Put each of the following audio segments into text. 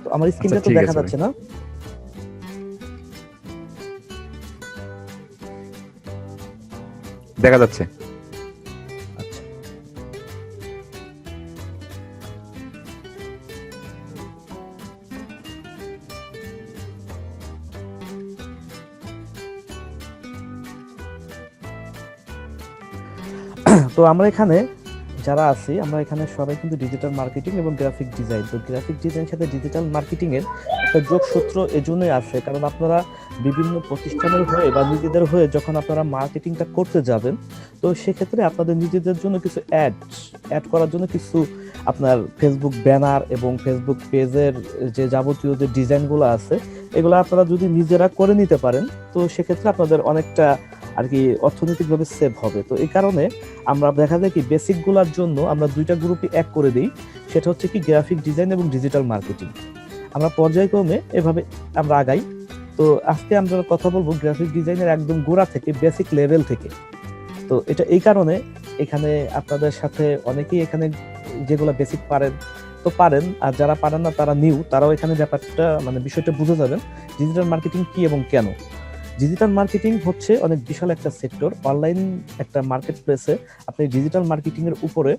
তো আমার আচ্ছা স্ক্রিনটা তো ঠিক দেখা আছে ভাই, যাচ্ছে না? দেখা যাচ্ছে। আচ্ছা। তো আমরা এখানে যারা আছি, আমরা এখানে সবাই কিন্তু ডিজিটাল মার্কেটিং এবং গ্রাফিক ডিজাইন। তো গ্রাফিক ডিজাইনের সাথে ডিজিটাল মার্কেটিং এর একটা যোগসূত্র এজন্যই আছে, কারণ আপনারা বিভিন্ন প্রতিষ্ঠানের হয়ে বা নিজেদের হয়ে যখন আপনারা মার্কেটিংটা করতে যাবেন, তো সেক্ষেত্রে আপনাদের নিজেদের জন্য কিছু অ্যাড অ্যাড করার জন্য কিছু আপনার ফেসবুক ব্যানার এবং ফেসবুক পেজের যে যাবতীয় যে ডিজাইনগুলো আছে, এগুলো আপনারা যদি নিজেরা করে নিতে পারেন, তো সেক্ষেত্রে আপনাদের অনেকটা আর কি অর্থনৈতিকভাবে সেভ হবে। তো এই কারণে আমরা দেখা যায় কি বেসিক গুলার জন্য আমরা দুইটা গ্রুপে এক করে দিই, সেটা হচ্ছে কি গ্রাফিক ডিজাইন এবং ডিজিটাল মার্কেটিং। আমরা পর্যায়ক্রমে এভাবে আমরা আগাই। তো আজকে আমরা কথা বলবো গ্রাফিক ডিজাইনের একদম গোড়া থেকে, বেসিক লেভেল থেকে। তো এটা এই কারণে এখানে আপনাদের সাথে অনেকেই এখানে যেগুলো বেসিক পারেন তো পারেন, আর যারা পারেন না তারা নিউ, তারাও এখানে ব্যাপারটা মানে বিষয়টা বুঝে যাবেন ডিজিটাল মার্কেটিং কি এবং কেন। ডিজিটাল মার্কেটিং হচ্ছে অনেক বিশাল একটা সেক্টর, অনলাইন একটা মার্কেট প্লেসে আপনি ডিজিটাল মার্কেটিং এর উপরে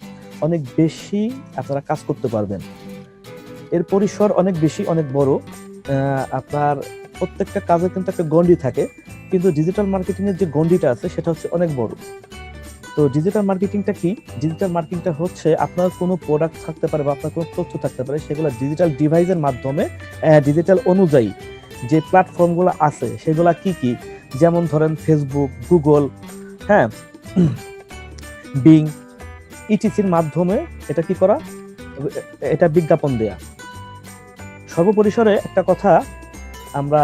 অনেক বেশি আপনারা কাজ করতে পারবেন। এর পরিসর অনেক বেশি, অনেক বড়। আপনার প্রত্যেকটা কাজে কিন্তু একটা গন্ডি থাকে, কিন্তু ডিজিটাল মার্কেটিং এর যে গন্ডিটা আছে সেটা হচ্ছে অনেক বড়। তো ডিজিটাল মার্কেটিংটা কি? ডিজিটাল মার্কেটিংটা হচ্ছে আপনার কোনো প্রোডাক্ট থাকতে পারে বা আপনার কোনো তথ্য থাকতে পারে, সেগুলো ডিজিটাল ডিভাইসের মাধ্যমে ডিজিটাল অনুযায়ী যে প্ল্যাটফর্মগুলো আছে সেগুলা কি কি, যেমন ধরেন ফেসবুক, গুগল, হ্যাঁ, বিং, ইটিসির মাধ্যমে এটা কি করা, এটা বিজ্ঞাপন দেয়া। সর্বপরিসরে একটা কথা আমরা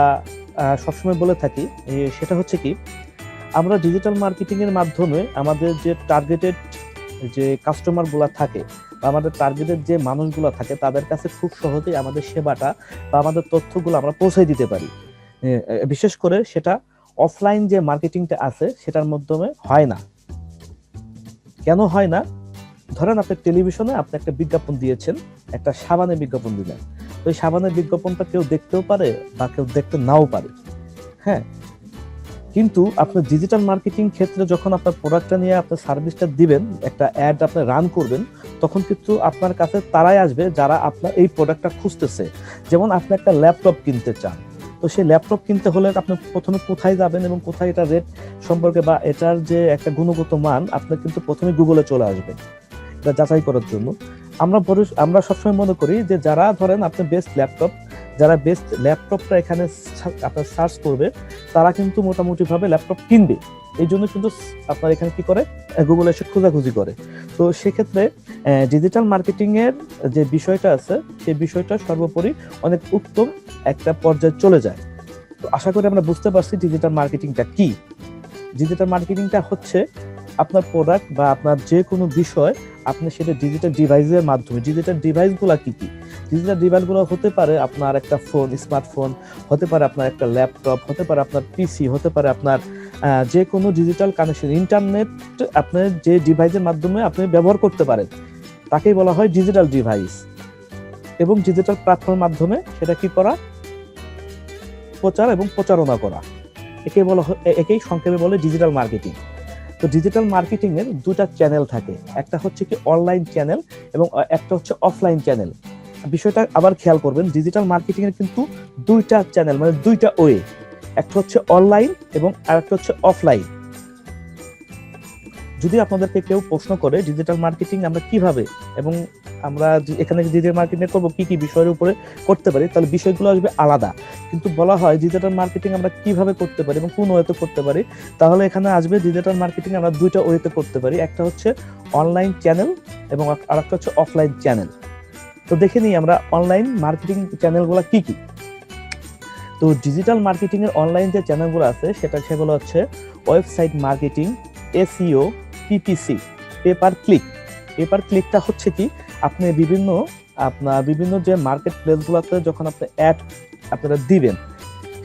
সবসময় বলে থাকি, সেটা হচ্ছে কি, আমরা ডিজিটাল মার্কেটিং এর মাধ্যমে আমাদের যে টার্গেটেড যে কাস্টমার গুলা থাকে বা আমাদের টার্গেটেড যে মানুষগুলো থাকে তাদের কাছে খুব সহজেই আমাদের সেবাটা বা আমাদের তথ্যগুলো আমরা পৌঁছে দিতে পারি। বিশেষ করে সেটা অফলাইন যে মার্কেটিংটা আছে সেটার মাধ্যমে হয় না। কেন হয় না? ধরেন আপনি টেলিভিশনে আপনি একটা বিজ্ঞাপন দিয়েছেন, একটা সাবানের বিজ্ঞাপন দিলেন, তো এই সাবানের বিজ্ঞাপনটা কেউ দেখতেও পারে বা কেউ দেখতে নাও পারে, হ্যাঁ। কিন্তু আপনি ডিজিটাল মার্কেটিং ক্ষেত্রে যখন আপনার প্রোডাক্টটা নিয়ে আপনার সার্ভিসটা দিবেন, একটা অ্যাড আপনি রান করবেন, তখন কিন্তু আপনার কাছে তারাই আসবে যারা আপনার এই প্রোডাক্টটা খুঁজতেছে। যেমন আপনি একটা ল্যাপটপ কিনতে চান, তো সেই ল্যাপটপ কিনতে হলে আপনি প্রথমে কোথায় যাবেন এবং কোথায় এটা রেট সম্পর্কে বা এটার যে একটা গুণগত মান, আপনি কিন্তু প্রথমে গুগলে চলে আসবেন এটা যাচাই করার জন্য। আমরা সবসময় মনে করি যে যারা ধরেন আপনি বেস্ট ল্যাপটপ, যারা বেস্ট ল্যাপটপটা এখানে আপনার সার্চ করবে, তারা কিন্তু মোটামুটি ভাবে ল্যাপটপ কিনবে। এই জন্য কিন্তু আপনার এখানে কি করে, গুগলে এসে খোঁজাখুঁজি করে। তো সেক্ষেত্রে ডিজিটাল মার্কেটিং এর যে বিষয়টা আছে সেই বিষয়টা সর্বোপরি অনেক উত্তম একটা পর্যায়ে চলে যায়। তো আশা করি আমরা বুঝতে পারছি ডিজিটাল মার্কেটিংটা কি। ডিজিটাল মার্কেটিংটা হচ্ছে আপনার প্রোডাক্ট বা আপনার যে কোনো বিষয় আপনি সেটা ডিজিটাল ডিভাইসের মাধ্যমে, ডিজিটাল ডিভাইসগুলো কি কি, ডিজিটাল ডিভাইসগুলো হতে পারে আপনার একটা ফোন, স্মার্টফোন, হতে পারে আপনার একটা ল্যাপটপ, হতে পারে আপনার পিসি, হতে পারে আপনার যে কোনো ডিজিটাল কানেকশন, ইন্টারনেট আপনার যে ডিভাইসের মাধ্যমে আপনি ব্যবহার করতে পারেন তাকেই বলা হয় ডিজিটাল ডিভাইস। এবং ডিজিটাল প্ল্যাটফর্মের মাধ্যমে সেটা কি করা, প্রচার এবং প্রচারণা করা, একেই সংক্ষেপে বলে ডিজিটাল মার্কেটিং। তো ডিজিটাল মার্কেটিং এর দুটা চ্যানেল থাকে, একটা হচ্ছে কি অনলাইন চ্যানেল এবং একটা হচ্ছে অফলাইন চ্যানেল। বিষয়টা আবার খেয়াল করবেন, ডিজিটাল মার্কেটিং এর কিন্তু দুইটা চ্যানেল, মানে দুইটা ওয়ে, একটা হচ্ছে অনলাইন এবং আরেকটা হচ্ছে অফলাইন। যদি আপনাদেরকে কেউ প্রশ্ন করে ডিজিটাল মার্কেটিং আমরা কিভাবে এবং আমরা এখানে ডিজিটাল মার্কেটিং করব কি কি বিষয়ের উপরে করতে পারি, তাহলে বিষয়গুলো আসবে আলাদা। কিন্তু বলা হয় ডিজিটাল মার্কেটিং আমরা কিভাবে করতে পারি এবং কোন ওয়েতে করতে পারি, তাহলে এখানে আসবে ডিজিটাল মার্কেটিং আমরা দুইটা ওয়েতে করতে পারি, একটা হচ্ছে অনলাইন চ্যানেল এবং আরেকটা হচ্ছে অফলাইন চ্যানেল। তো দেখে নিই আমরা অনলাইন মার্কেটিং চ্যানেলগুলো কি কি। তো ডিজিটাল মার্কেটিং এর অনলাইন যে চ্যানেলগুলো আছে সেগুলো হচ্ছে website marketing, SEO, PPC, paper click. পেপার ক্লিকটা হচ্ছে কি, আপনি বিভিন্ন যে মার্কেট প্লেসগুলোতে যখন আপনি অ্যাড আপনারা দিবেন,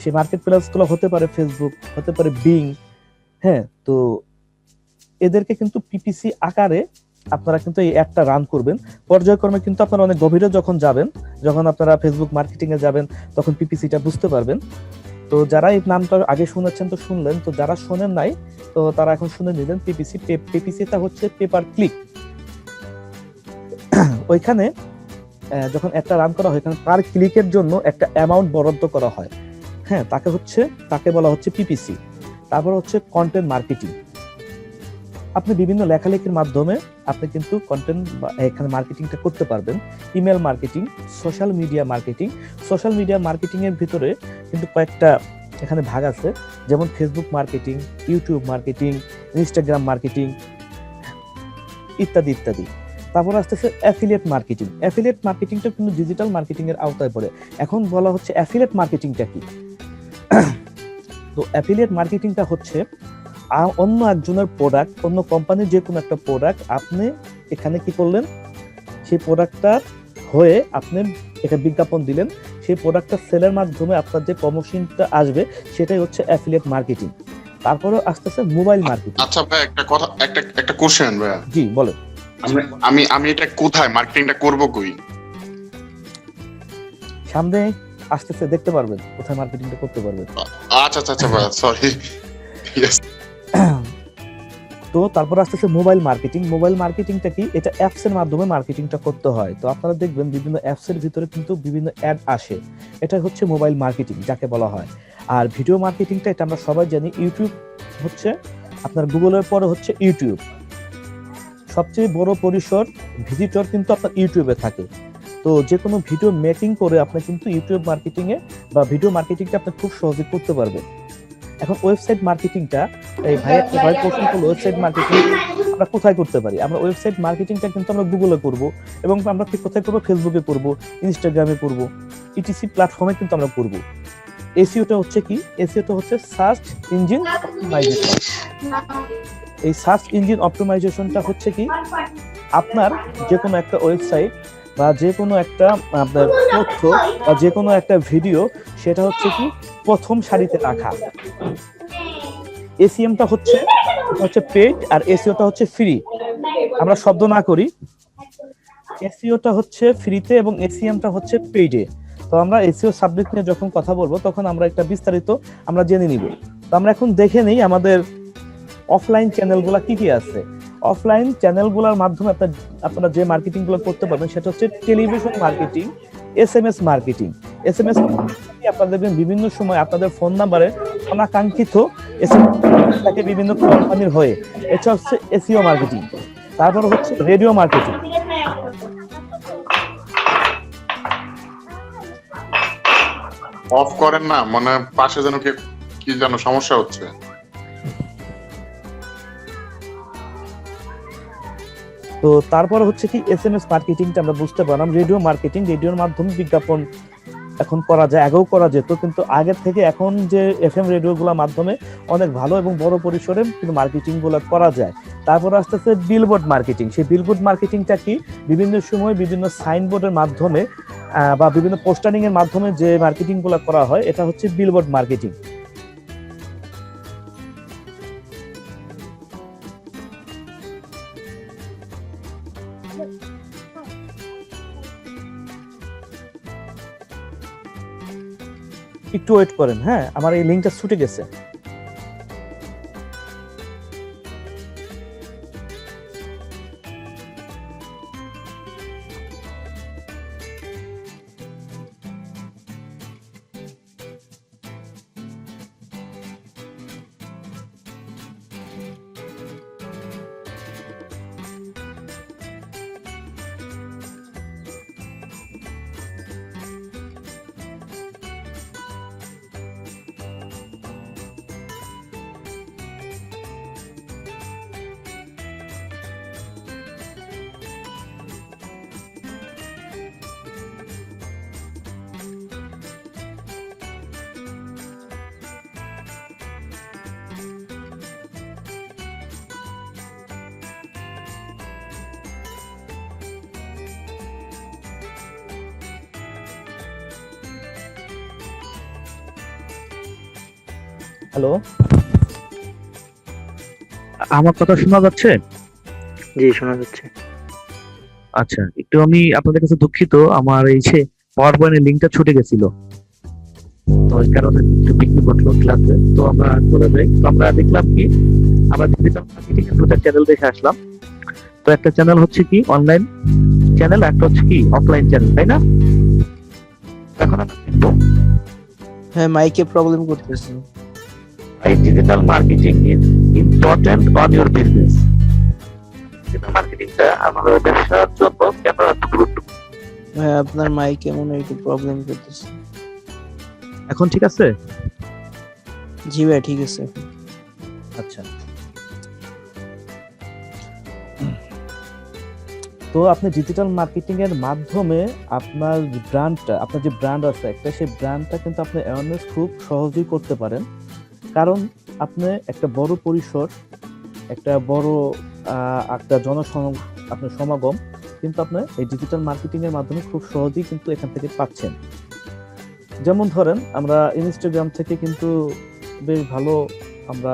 সেই মার্কেট প্লেসগুলো হতে পারে ফেসবুক, হতে পারে বিং, হ্যাঁ। তো এদেরকে কিন্তু পিপিসি আকারে আপনারা কিন্তু এই অ্যাডটা রান করবেন। পর্যায়ক্রমে কিন্তু আপনারা অনেক গভীরে যখন যাবেন, যখন আপনারা ফেসবুক মার্কেটিং এ যাবেন, তখন পিপিসিটা বুঝতে পারবেন। তো যারা এই নামটা আগে শুনেছেন তো শুনলেন, তো যারা শোনেন নাই তো তারা এখন শুনে নিলেন। পিপিসি, পিপিসিটা হচ্ছে পেপার ক্লিক। ওইখানে যখন একটা রান করা হয়, এখানে পার ক্লিকের জন্য একটা অ্যামাউন্ট বরাদ্দ করা হয়। হ্যাঁ, তাকে বলা হচ্ছে পিপিসি। তারপর হচ্ছে কন্টেন্ট মার্কেটিং। আপনি বিভিন্ন লেখালেখির মাধ্যমে আপনি কিন্তু কন্টেন্ট এখানে মার্কেটিংটা করতে পারবেন। Email marketing, social media marketing. Social media marketing এর ভিতরে কিন্তু কয়েকটা এখানে ভাগ আছে, যেমন Facebook marketing, YouTube marketing, Instagram marketing ইত্যাদি ইত্যাদি। তারপর আসতেছে অ্যাফিলিয়েট মার্কেটিং। অ্যাফিলিয়েট মার্কেটিংটা কিন্তু ডিজিটাল মার্কেটিং এর আওতায় পড়ে। এখন বলা হচ্ছে অ্যাফিলিয়েট মার্কেটিংটা কি। তো অ্যাফিলিয়েট মার্কেটিংটা হচ্ছে অন্য একজনের প্রোডাক্ট, অন্য কোম্পানির যে কোনো একটা প্রোডাক্ট আপনি এখানে কি করলেন, সেই প্রোডাক্টটার হয়ে আপনি একটা বিজ্ঞাপন দিলেন, সেই প্রোডাক্টটা সেলের মাধ্যমে আপনার যে প্রমোশনটা আসবে সেটাই হচ্ছে অ্যাফিলিয়েট মার্কেটিং। তারপরে আসতেছে মোবাইল মার্কেটিং। আচ্ছা ভাই, একটা কথা, একটা কোশ্চেন ভাই। জি বলেন। আমি এটা কোথায় মার্কেটিংটা করব কই? সামনে আসতেছে, দেখতে পারবেন কোথায় মার্কেটিংটা করতে পারবেন। আচ্ছা আচ্ছা আচ্ছা ভাই, সরি। তো তারপর আসতেছে মোবাইল মার্কেটিং। মোবাইল মার্কেটিংটা কি, এটা অ্যাপস এর মাধ্যমে মার্কেটিংটা করতে হয়। তো আপনারা দেখবেন বিভিন্ন অ্যাপস এর ভিতরে কিন্তু বিভিন্ন অ্যাড আসে, এটা হচ্ছে মোবাইল মার্কেটিং যাকে বলা হয়। আর ভিডিও মার্কেটিংটা, এটা আমরা সবাই জানি, ইউটিউব হচ্ছে আপনার গুগলের পরে হচ্ছে ইউটিউব। সবচেয়ে বড় পরিসর ভিজিটর কিন্তু আপনার ইউটিউবে থাকে। তো যে কোনো ভিডিও মেকিং করে আপনি কিন্তু ইউটিউব মার্কেটিং এ বা ভিডিও মার্কেটিংটা আপনি খুব সহজে করতে পারবেন। এখন ওয়েবসাইট মার্কেটিংটা, এই ভাই কোশ্চেন করলো ওয়েবসাইট মার্কেটিং আমরা কোথায় করতে পারি। আমরা ওয়েবসাইট মার্কেটিংটা কিন্তু আমরা গুগলে করব, এবং আমরা কোথায় করবো, ফেসবুকে করব, ইনস্টাগ্রামে করব, ইটিসি প্ল্যাটফর্মে কিন্তু আমরা করব। এসইওটা হচ্ছে কি, এসইওটা হচ্ছে সার্চ ইঞ্জিন অপটিমাইজেশন। এই সার্চ ইঞ্জিন অপটিমাইজেশনটা হচ্ছে কি, আপনার যে কোনো একটা ওয়েবসাইট বা যে কোনো একটা আপনার তথ্য বা যে কোনো একটা ভিডিও, সেটা হচ্ছে কি প্রথম সারিতে রাখা। এসইএমটা হচ্ছে পেইড, আর এসইওটা হচ্ছে ফ্রি। আমরা শব্দ না করি, এসইওটা হচ্ছে ফ্রিতে এবং এসইএমটা হচ্ছে পেইডে। তো আমরা এসইও সাবজেক্ট নিয়ে যখন কথা বলবো তখন আমরা একটা বিস্তারিত আমরা জেনে নিব। তো আমরা এখন দেখে নেই আমাদের অফলাইন চ্যানেলগুলো কি কি আছে। অফলাইন চ্যানেলগুলোর মাধ্যমে আপনারা যে মার্কেটিং গুলো করতে পারবেন সেটা হচ্ছে television marketing, SMS marketing. SMS আপনারা দেখবেন বিভিন্ন সময় আপনাদের ফোন নাম্বারে অনাকাঙ্ক্ষিত এসএমএস থাকে বিভিন্ন কোম্পানির হয়ে, এটা হচ্ছে এসইও মার্কেটিং। তারপর হচ্ছে রেডিও মার্কেটিং। অফ করেন না, মানে পাশে যেন কি যেন সমস্যা হচ্ছে। তো তারপর হচ্ছে কি এসএমএস মার্কেটিংটা আমরা বুঝতে পারলাম। রেডিও মার্কেটিং, রেডিওর মাধ্যমে বিজ্ঞাপন এখন করা যায়, আগেও করা যেত, কিন্তু আগের থেকে এখন যে এফএম রেডিও গুলোর মাধ্যমে অনেক ভালো এবং বড় পরিসরে কিন্তু মার্কেটিং গুলো করা যায়। তারপর আসতেছে বিলবোর্ড মার্কেটিং। সেই বিলবোর্ড মার্কেটিংটা কি, বিভিন্ন সময় বিভিন্ন সাইনবোর্ডের মাধ্যমে বা বিভিন্ন পোস্টারিং এর মাধ্যমে যে মার্কেটিং গুলো করা হয়, এটা হচ্ছে বিলবোর্ড মার্কেটিং। একটু ওয়েট করেন, হ্যাঁ, আমার এই লিংকটা ছুটে গেছে। হ্যালো, আমার কথা শোনা যাচ্ছে? জি, শোনা যাচ্ছে। আচ্ছা, একটু আমি আপনাদের কাছে দুঃখিত, আমার এই যে পাওয়ার পয়েন্টের লিঙ্কটা ছুটে গেছিল, তো এই কারণে একটু বিঘ্ন ঘটলো ক্লাসে। তো আমরা চলে যাই। তো আমরা দেখলাম কি, আমরা ডিজিটাল মার্কেটিং এর দুটো চ্যানেল দেখে আসলাম। তো একটা চ্যানেল হচ্ছে কি অনলাইন চ্যানেল, একটা হচ্ছে কি অফলাইন চ্যানেল, তাই না? এখন আমরা দেখবো হ্যাঁ, মাইকে প্রবলেম করতেছে। why digital marketing is important on your business. Digital মার্কেটিংটা আমাদের ব্যবসার জন্য কেন এত গুরুত্বপূর্ণ? হ্যাঁ, আপনার মাইকে মনে হয় একটু প্রবলেম করতেছে। এখন ঠিক আছে? জি ভাই, ঠিক আছে। আচ্ছা, তো আপনি ডিজিটাল মার্কেটিং এর মাধ্যমে আপনার ব্র্যান্ডটা, আপনার যে ব্র্যান্ড আছে একটা, সেই ব্র্যান্ডটা কিন্তু আপনি অ্যাওয়ারনেস খুব সহজেই করতে পারেন। কারণ আপনি একটা বড় পরিসর, একটা বড় একটা আপনার সমাগম কিন্তু আপনি এই ডিজিটাল মার্কেটিং এর মাধ্যমে খুব সহজেই কিন্তু এখান থেকে পাচ্ছেন। যেমন ধরেন আমরা ইনস্টাগ্রাম থেকে কিন্তু বেশ ভালো আমরা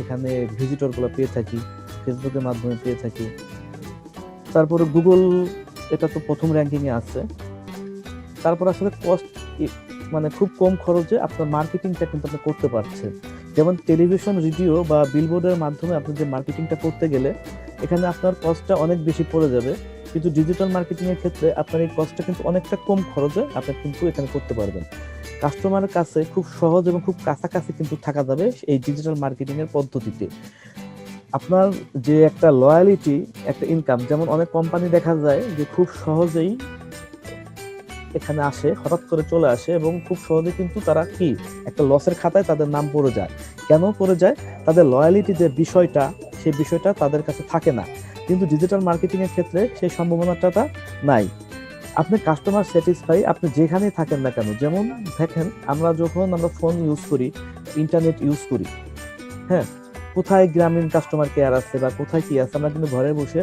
এখানে ভিজিটর গুলো পেয়ে থাকি, ফেসবুকের মাধ্যমে পেয়ে থাকি। তারপরে গুগল, এটা তো প্রথম র্যাঙ্কিং এ আছে। তারপর আসলে কস্ট, মানে খুব কম খরচে আপনার মার্কেটিংটা কিন্তু আপনি করতে পারছেন। যেমন টেলিভিশন, রেডিও বা বিলবোর্ডের মাধ্যমে আপনি যে মার্কেটিংটা করতে গেলে এখানে আপনার কস্টটা অনেক বেশি পড়ে যাবে, কিন্তু ডিজিটাল মার্কেটিং এর ক্ষেত্রে আপনার এই কস্টটা কিন্তু অনেকটা কম খরচে আপনি কিন্তু এখানে করতে পারবেন। কাস্টমারের কাছে খুব সহজ এবং খুব কাছাকাছি কিন্তু থাকা যাবে এই ডিজিটাল মার্কেটিং এর পদ্ধতিতে। আপনার যে একটা লয়ালিটি, একটা ইনকাম, যেমন অনেক কোম্পানি দেখা যায় যে খুব সহজেই এখানে আসে, হঠাৎ করে চলে আসে এবং খুব সহজে কিন্তু তারা কি একটা লসের খাতায় তাদের নাম পড়ে যায়। কেন পড়ে যায়? তাদের লয়ালিটি যে বিষয়টা, সেই বিষয়টা তাদের কাছে থাকে না। কিন্তু ডিজিটাল মার্কেটিং এর ক্ষেত্রে সেই সম্ভাবনাটা নাই। আপনি কাস্টমার স্যাটিসফাই আপনি যেখানেই থাকেন না কেন। যেমন দেখেন, যখন আমরা ফোন ইউজ করি, ইন্টারনেট ইউজ করি, হ্যাঁ, কোথায় গ্রামীণ কাস্টমার কেয়ার আছে বা কোথায় কি আছে, আমরা কিন্তু ঘরে বসে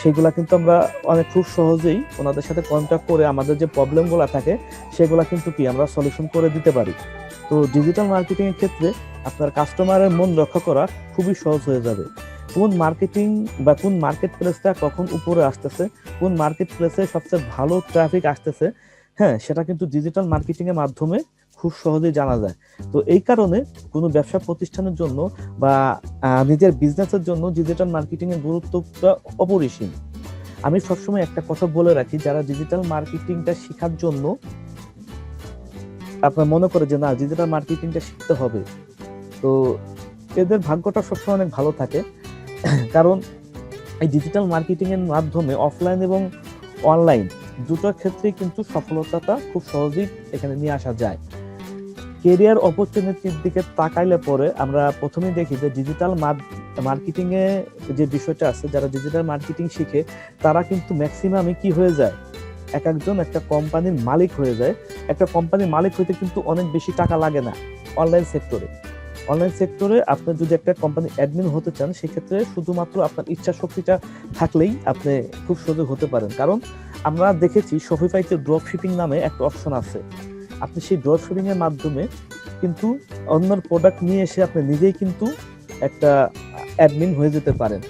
সেগুলা কিন্তু আমরা অনেক খুব সহজেই ওনাদের সাথে কন্ট্যাক্ট করে আমাদের যে প্রবলেমগুলো থাকে সেগুলা কিন্তু কি আমরা সলিউশন করে দিতে পারি। তো ডিজিটাল মার্কেটিং এর ক্ষেত্রে আপনার কাস্টমারের মন রক্ষা করা খুবই সহজ হয়ে যাবে। কোন মার্কেটিং বা কোন মার্কেট প্লেসটা কখন উপরে আসতেছে, কোন মার্কেট প্লেসে সবচেয়ে ভালো ট্রাফিক আসতেছে, হ্যাঁ, সেটা কিন্তু ডিজিটাল মার্কেটিং এর মাধ্যমে খুব সহজেই জানা যায়। তো এই কারণে কোনো ব্যবসা প্রতিষ্ঠানের জন্য বা নিজের বিজনেসের জন্য ডিজিটাল মার্কেটিং এর গুরুত্বটা অপরিসীম। আমি সবসময় একটা কথা বলে রাখি, যারা ডিজিটাল মার্কেটিংটা শেখার জন্য আপনার মনে করে যে না ডিজিটাল মার্কেটিংটা শিখতে হবে, তো এদের ভাগ্যটা সবসময় অনেক ভালো থাকে। কারণ এই ডিজিটাল মার্কেটিং এর মাধ্যমে অফলাইন এবং অনলাইন দুটোর ক্ষেত্রেই কিন্তু সফলতাটা খুব সহজেই এখানে নিয়ে আসা যায়। কেরিয়ার অপরচুনিটির দিকে তাকাইলে পরে আমরা প্রথমেই দেখি যে ডিজিটাল মার্কেটিং এ যে বিষয়টা আছে, যারা ডিজিটাল মার্কেটিং শিখে তারা কিন্তু ম্যাক্সিমামই কি হয়ে যায়, এক একজন একটা কোম্পানির মালিক হয়ে যায়। একটা কোম্পানির মালিক হইতে কিন্তু অনেক বেশি টাকা লাগে না। অনলাইন সেক্টরে আপনি যদি একটা কোম্পানি অ্যাডমিন হতে চান, সেক্ষেত্রে শুধুমাত্র আপনার ইচ্ছা শক্তিটা থাকলেই আপনি খুব সহজে হতে পারেন। কারণ আমরা দেখেছি শপিফাইতে ড্রপ শিপিং নামে একটা অপশন আছে। আপনি সেই ড্রপ শিপিং এর মাধ্যমে কিন্তু অন্যের প্রোডাক্ট নিয়ে এসে আপনি নিজেই কিন্তু একটা অ্যাডমিন হয়ে যেতে পারেন।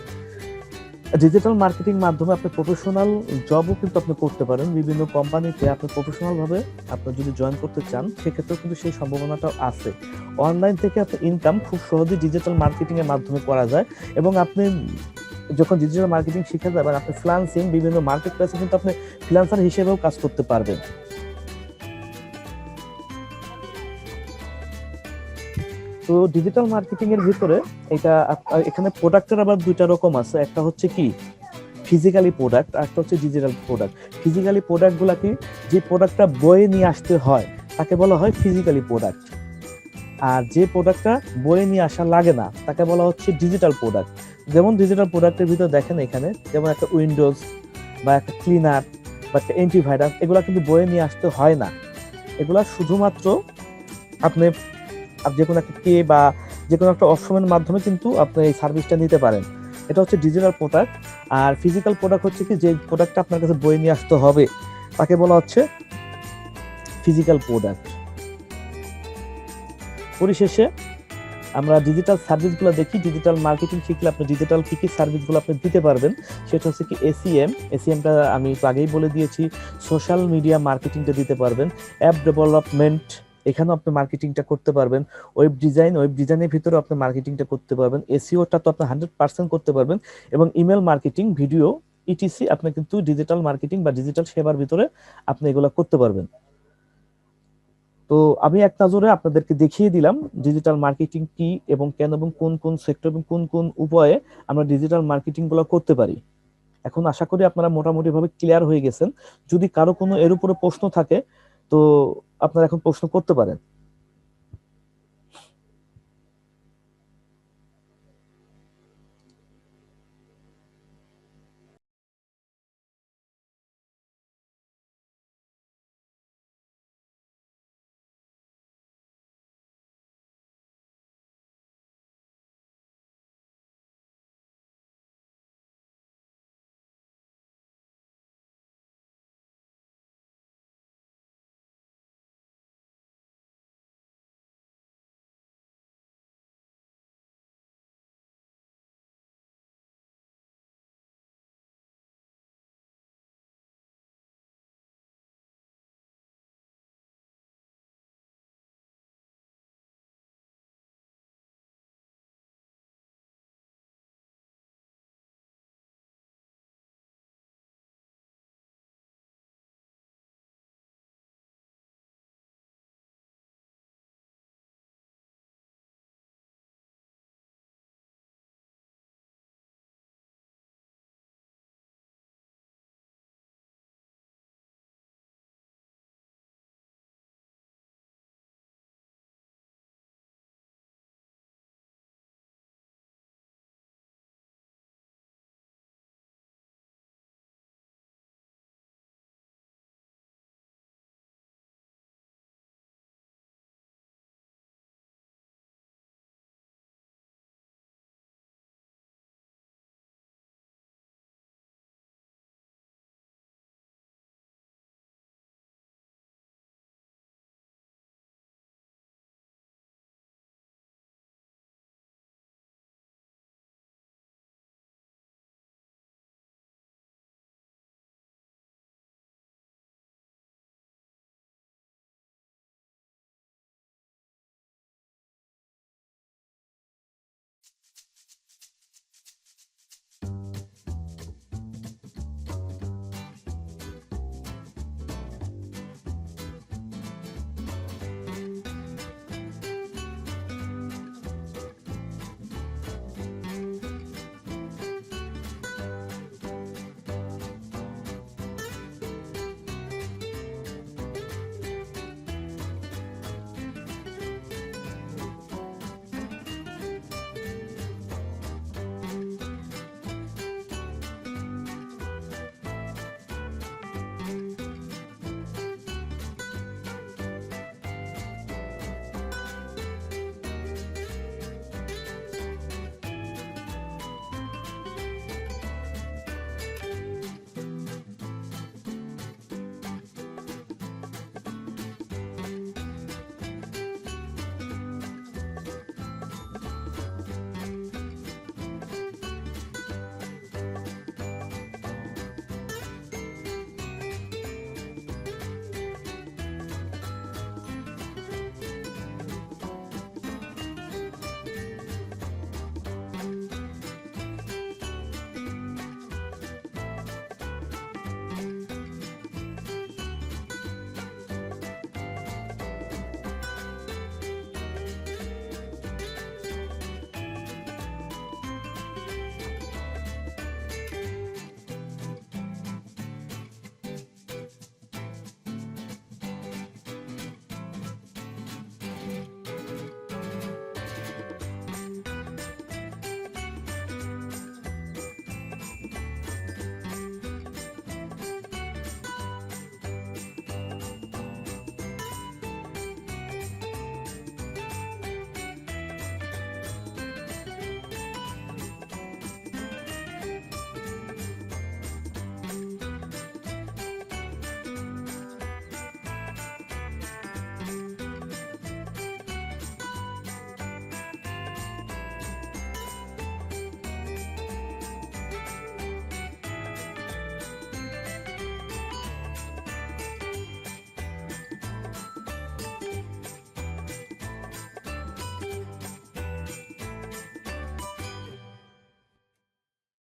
ডিজিটাল মার্কেটিং মাধ্যমে আপনি প্রফেশনাল জবও কিন্তু আপনি করতে পারেন। বিভিন্ন কোম্পানিতে আপনি প্রফেশনাল ভাবে আপনি যদি জয়েন করতে চান, সেক্ষেত্রেও কিন্তু সেই সম্ভাবনাটাও আছে। অনলাইন থেকে আপনি ইনকাম খুব সহজেই ডিজিটাল মার্কেটিং এর মাধ্যমে করা যায়। এবং আপনি যখন ডিজিটাল মার্কেটিং শিখে যাবেন, আপনি ফ্রিল্যান্সিং, বিভিন্ন মার্কেট প্লেসে কিন্তু আপনি ফ্রিল্যান্সার হিসেবেও কাজ করতে পারবেন। তো ডিজিটাল মার্কেটিং এর ভিতরে এটা এখানে প্রোডাক্টের আবার দুইটা রকম আছে। একটা হচ্ছে কি ফিজিক্যালি প্রোডাক্ট, আর একটা হচ্ছে ডিজিটাল প্রোডাক্ট। ফিজিক্যালি প্রোডাক্ট গুলা কি, যে প্রোডাক্টটা বয়ে নিয়ে আসতে হয় তাকে বলা হয় ফিজিক্যালি প্রোডাক্ট। আর যে প্রোডাক্টটা বয়ে নিয়ে আসা লাগে না তাকে বলা হচ্ছে ডিজিটাল প্রোডাক্ট। যেমন ডিজিটাল প্রোডাক্টের ভিতরে দেখেন এখানে, যেমন একটা উইন্ডোজ বা একটা ক্লিনার বা একটা অ্যান্টিভাইরাস, এগুলা কিন্তু বয়ে নিয়ে আসতে হয় না। এগুলা শুধুমাত্র আপনি যে কোনো একটা কে বা যে কোনো একটা অপশনের মাধ্যমে কিন্তু আপনি এই সার্ভিসটা নিতে পারেন। এটা হচ্ছে ডিজিটাল প্রোডাক্ট। আর ফিজিক্যাল প্রোডাক্ট হচ্ছে কি, যে প্রোডাক্টটা আপনার কাছে বয়ে নিয়ে আসতে হবে তাকে বলা হচ্ছে ফিজিক্যাল প্রোডাক্ট। পরিশেষে আমরা ডিজিটাল সার্ভিসগুলো দেখি। ডিজিটাল মার্কেটিং শিখলে আপনি ডিজিটাল কি কি সার্ভিসগুলো আপনি দিতে পারবেন সেটা হচ্ছে কি এসিএমটা আমি একটু আগেই বলে দিয়েছি। সোশ্যাল মিডিয়া মার্কেটিংটা দিতে পারবেন, অ্যাপ ডেভেলপমেন্ট এখানেও আপনি মার্কেটিংটা করতে পারবেন, ওয়েব ডিজাইনের ভিতরে আপনি মার্কেটিংটা করতে পারবেন, এসইওটা তো আপনি 100% করতে পারবেন, এবং ইমেল মার্কেটিং, ভিডিও, ইটিসি আপনি কিন্তু ডিজিটাল মার্কেটিং বা ডিজিটাল সেবার ভিতরে আপনি এগুলো করতে পারবেন। তো আমি এক নজরে আপনাদেরকে দেখিয়ে দিলাম ডিজিটাল মার্কেটিং কি এবং কেন এবং কোন কোন সেক্টর এবং কোন কোন উপায়ে আমরা ডিজিটাল মার্কেটিং গুলো করতে পারি। এখন আশা করি আপনারা মোটামুটি ভাবে ক্লিয়ার হয়ে গেছেন। যদি কারো কোনো এর উপরে প্রশ্ন থাকে তো আপনারা এখন প্রশ্ন করতে পারেন।